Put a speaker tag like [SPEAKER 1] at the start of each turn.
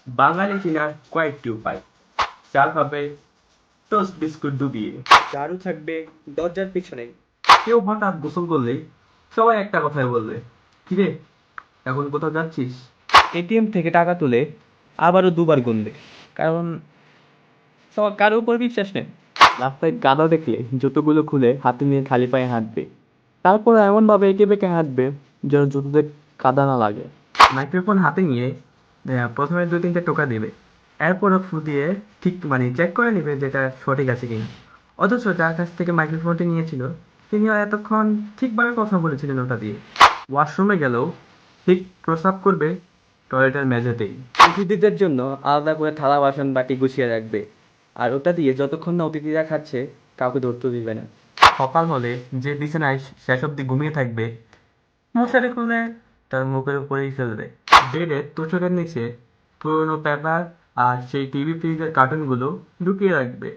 [SPEAKER 1] বাঙালি চেনার কয়েকটি উপায়। চাল হবে টোস্ট বিস্কুট ডুবিয়ে, ঝাড়ু থাকবে দরজার পিছনে। কেউ হঠাৎ গোসল করলেই সবাই একটা কথাই বলবে, কিরে এখন কোথাও যাচ্ছিস? এটিএম থেকে টাকা তুলে আবারও দুবার গুনবে, কারণ সবার কারোর উপর বিশ্বাস নেই। রাস্তায় কাদা দেখলে জুতোগুলো খুলে হাতে নিয়ে খালি পায়ে হাঁটবে, তারপর এমনভাবে এঁকে বেঁকে হাঁটবে যেন জুতোতে কাদা না লাগে। মাইক্রোফোন হাতে নিয়ে প্রথমে দু তিনটে টোকা দেবে, এরপরও ফু দিয়ে ঠিক চেক করে নেবে যেটা সঠিক আছে কিনা। অথচ যার কাছ থেকে মাইক্রোফোনটি নিয়েছিল তিনিও এতক্ষণ ঠিকভাবে কথা বলেছিলেন ওটা দিয়ে। ওয়াশরুমে গেলেও ঠিক প্রস্রাব করবে টয়লেটের মেঝেতেই। অতিথিদের জন্য আলাদা করে থালা বাসন বাটি গুছিয়ে রাখবে, আর ওটা দিয়ে যতক্ষণ না অতিথিরা খাচ্ছে কাউকে ধরতে দিবে না। সকাল হলে যে বিছানায় শেষ অব্দি ঘুমিয়ে থাকবে মশারি খুলে তার মুখের উপরেই ফেলবে। বেডের তোষকের নিচে পুরোনো পেপার আর সেই টিভি ফ্রিজের কার্টুনগুলো ঢুকিয়ে রাখবে।